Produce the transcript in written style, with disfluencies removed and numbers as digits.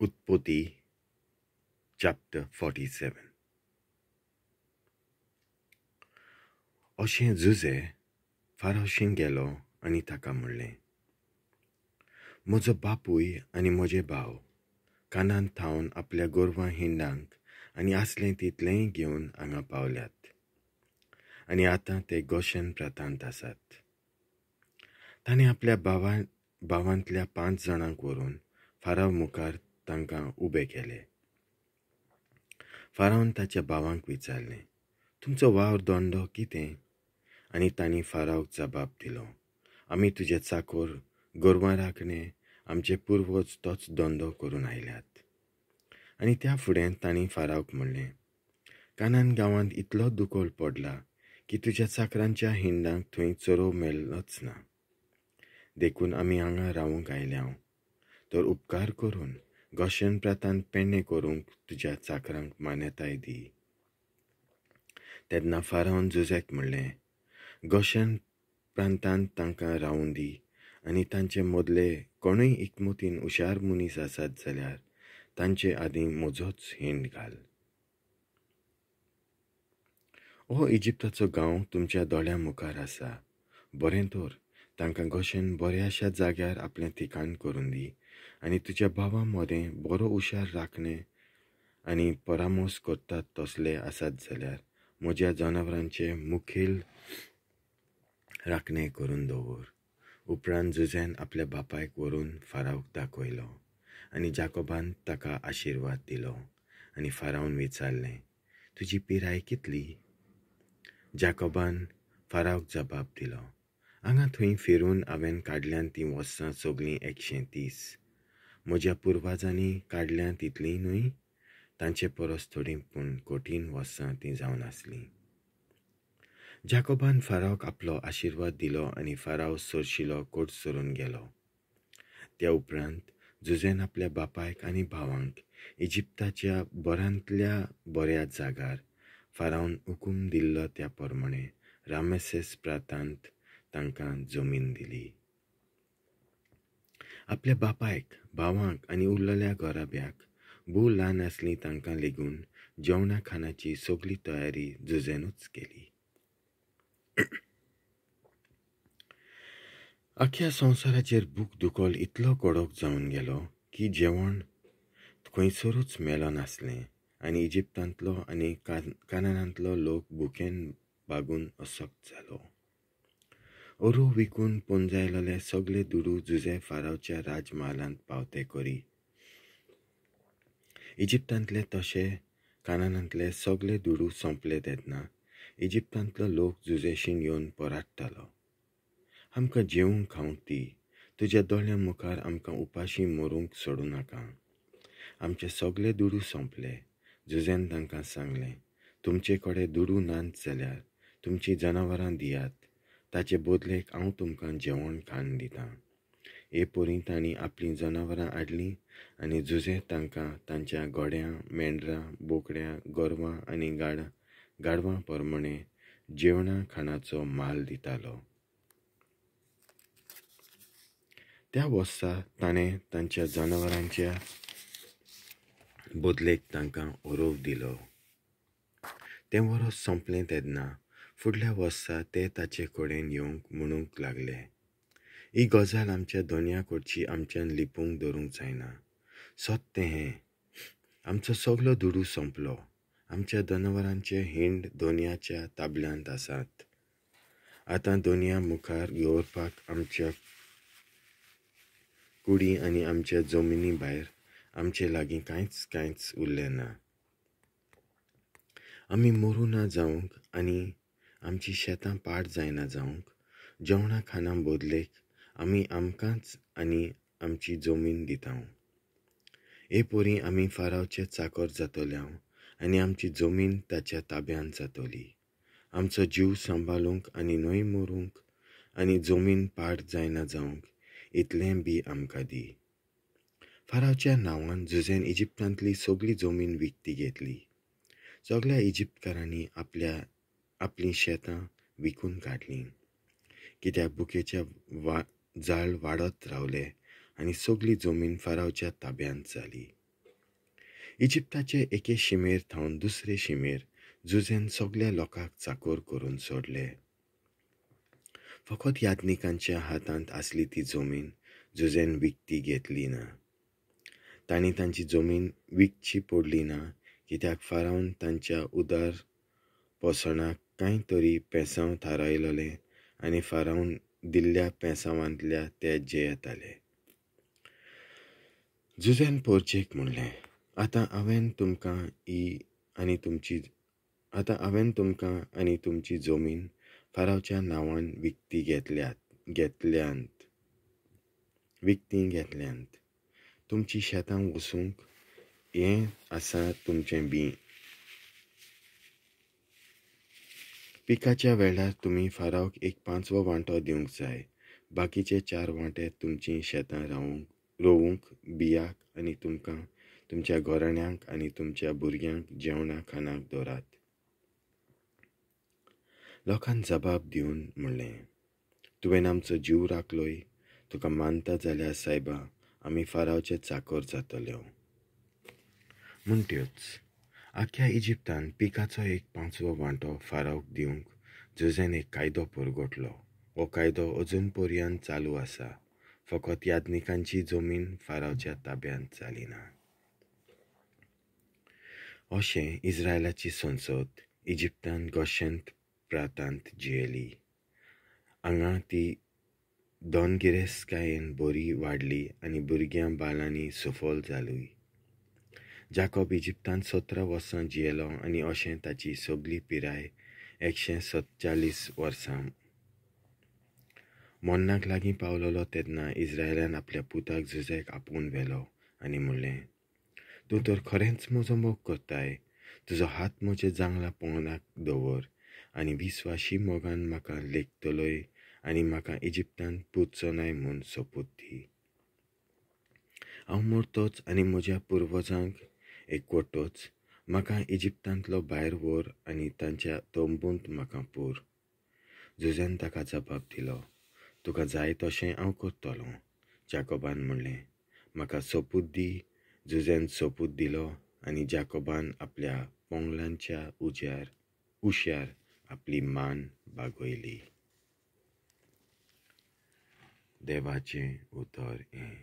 Utpoti, chapter 47. अशें जुजे फारावशीन गेलो आनी ताका म्हणलें, म्हजो बापूय आनी म्हजे भाव कानान थावन आपल्या गोरवां हिंडांक आनी आसलें तितलेंय घेवन हांगा पावल्यात, आनी आतां ते गोशेन प्रांतांत आसात. ताणें आपल्या भावांतल्या 5 जाणांक व्हरून फाराव मुखार तांकां उबे केले. फारावन ताच्या भावांक विचारलें, तुमचो वावर दोंडो कितें? आनी तांणी फारावक जबाब दिलो, आमी तुजे चाकोर, गोरवां राखणे, आमचे पुर्वज तोच दोंडो करून आयल्यात. आनी त्या फुडें तांणी फारावक म्हणलें, कानान गांवांत इतलो दुकोल पडला की तुज्या चाकरांच्या हिंडांक थंय चरोव मेळ्ळोच ना. देखून आमी हांगा रावूंक आयल्याव, तर उपकार करून गोशेन प्रांतांत पेडणे करूंक तुज्या चाकरांक मान्यताय दी. तेन्ना फारावन जुजेक म्हणलें, गोशेन प्रांतांत तांकां रावूं दी, आनी तांचे मदले कोणूय एकमुतीन हुशार मनीस आसात जाल्यार तांचे आदीं म्हजोच हिंड घाल. हो इजिप्ताचो गांव तुमच्या दोळ्या मुखार आसा. बरें तर तांकां गोशेन बऱ्याशा जाग्यार आपलें ठिकाण करून दी, आनी तुज्या भावा मदें बरो हुशार राखणे आनी परामोस करतात तसले आसात जाल्यार म्हज्या जनावरांचे मुखेल राखणे करून दवर. उपरांत जुजेन आपल्या बापायक व्हरून फारावक दाखयलो, आनी जाकोबान ताका आशिर्वाद दिलो. आनी फारावन विचारलें, तुजी पिराय कितली? जाकोबान फारावक जबाब दिलो, हांगा थंय फिरून हांवें काडल्यान तीं वर्सां सगळीं 130. म्हज्या पुर्वजांनी काडल्यां तितलीं न्हय, तांचे परस थोडीं पूण कोटीन वर्सां तीं जावन आसलीं. जाकोबान फारावक आपलो आशिर्वाद दिलो आनी फाराव सरशिलो कोट सरून गेलो. त्या उपरांत जुजेन आपल्या बापायक आनी भावांक इजिप्ताच्या बऱ्यांतल्या बऱ्या जाग्यार फारावन हुकूम दिल्लो त्या प्रमाणे रामेसेस प्रांतांत तांकां जमीन दिली. आपल्या बापायक, भावांक आनी उरलेल्या गोराब्याक भोव ल्हान आसलीं तांकां लेगून जेवणा खाणाची सगळी तयारी जुजेनूच केली. आख्या संवसाराचेर भूक दुकोल इतलो कडक जावन गेलो की जेवण खंयसरूच मेळो नासलें, आनी इजिप्तांतलो आनी कानानांतलो लोक भुकेन भागून अशक्त जालो. ओरू विकून पुंजायलेले सगळे दुडू जुजे फारावच्या राजमहालांत पावते करी. इजिप्तांतले तशे कानानांतले सगळे दुडू सोंपले तेन्ना इजिप्तांतलो लोक जुजेशीन येवन पोराडटालो, आमकां जेवूंक खावंक दी, तुज्या दोळ्या मुखार आमकां उपाशी मरूंक सोडूं नाका. आमचे सगळे दुडू सोंपले. जुजेन तांकां सांगलें, तुमचे कडेन दुडू नात जाल्यार तुमचीं जनावरां दियात, ताचे बदलेक हांव तुमकां जेवण खाण दितां. हे परी तांणी आपलीं जनावरां हाडलीं आनी जुजे तांकां तांच्या गोड्यां, मेंढरां, बोकड्या, गोरवां आनी गाडवां प्रमाणे जेवणा खाणाचो माल दितालो. त्या वर्सा ताणें तांच्या जनावरांच्या बदलेक तांकां ओरोव दिलो. तें वरस सोंपलें तेन्ना फुडल्या वर्सा ते ताचे कडेन येवंक म्हणूंक लागले, ही गजाल आमच्या दोनया कडची आमच्यान लिपूंक दवरूंक जायना. सत्य हें, आमचो सगळो दुडू सोंपलो. आमच्या जनावरांचे हिंड दोनयाच्या ताबल्यांत आसात. आतां दोनया मुखार दवरपाक आमच्या कुडी आनी आमच्या जमिनी भायर आमचे लागीं कांयच उरलें ना. आमी मरूं ना जावंक आनी आमची शेतां पाड जायना जावंक जेवणा खाणा बदलेक आमी आमकांच आनी आमची जमीन दितांव. हे परी आमी फारावचे चाकर जातोल्याव आनी आमची जमीन ताच्या ताब्यांत जातली. आमचो जीव सांबाळूंक आनी न्हय मरूंक आनी जमीन पाड जायना जावंक इतलें बी आमकां दी. फारावच्या नांवान जुजेन इजिप्तांतली सगळी जमीन विकती घेतली. सगळ्या इजिप्तकारांनी आपलीं शेतां विकून काडलीं, कित्याक बुकेच्या जाळ वाडत रावले आनी सगळी जमीन फारावच्या ताब्यांत जाली. इजिप्ताचे एके शिमेर थावन दुसरे शिमेर जुजेन सगळ्या लोकांक चाकोर करून सोडले. फकत याज्ञिकांच्या हातांत आसली ती जमीन जुजेन विकती घेतली ना. तांणी तांची जमीन विकची पडली ना, कित्याक फारावन तांच्या उदार पोसणाक कांय तरी पेसांव थारायलोले आनी फारावन दिल्ल्या पेसावांतल्या ते जेयताले. जुजेन पोरचेक म्हणलें, आतां हांवें तुमकां आनी तुमची जमीन फारावच्या नांवान विकती घेतल्यांत. तुमची शेतां वसूंक हें आसा तुमचें बी. पिकाच्या वेळार तुमी फारावक एक 5वो वांटो दिवंक जाय. बाकीचे 4 वांटे तुमची शेतां रोवूंक बियाक आनी तुमकां तुमच्या घोराण्यांक आनी तुमच्या भुरग्यांक जेवणा खाणाक दवरात. लोकांन जबाब दिवन म्हणलें, तुवें आमचो जीव राखलोय. तुका मानता जाल्यार सायबा आमी फारावचे चाकर जातल्यो. म्हणटोच आख्या इजिप्तान पिकाचो एक 5वो वांटो फारावक दिवंक जुजेन एक कायदो परगटलो. हो कायदो अजून पर्यंत चालू आसा. फकत याज्ञिकांची जमीन फारावच्या ताब्यांत जाली ना. अशें इस्रायलाची संसद इजिप्तान गोशेन प्रांतांत जियेली. हांगा ती दोनगिरेस्तकायेन बरी वाडली आनी भुरग्यां बाळांनी सफल जालीं. जाकोब इजिप्तांत 17 वर्सां जियेलो आनी अशें ताची सगळी पिराय 147 वर्सां. मोन्नाक लागीं पावलोलो तेन्ना इस्रायलान आपल्या पुताक जुजेक आपोवन व्हेलो आनी म्हणलें, तूं तर खरेंच म्हजो मोग करताय. तुजो हात म्हज्या जांगला पोंदाक दवर आनी विस्वाशी मोगान म्हाका लेखतलोय आनी म्हाका इजिप्तांत पुजचो नाय म्हूण सोपूत दी. हांव मरतोच आनी म्हज्या पुर्वजांक एकवटोच म्हाका इजिप्तांतलो भायर व्हर आनी तांच्या तंबूंत म्हाका पूर. जुजेन ताका जबाब दिलो, तुका जाय तशें हांव करतलों. जाकोबान म्हणलें, म्हाका सोपूत दी. जुजेन सोपूत दिलो आनी जाकोबान आपल्या पोंगलांच्या उश्यार आपली मान बागयली. देवाचें उतर हें.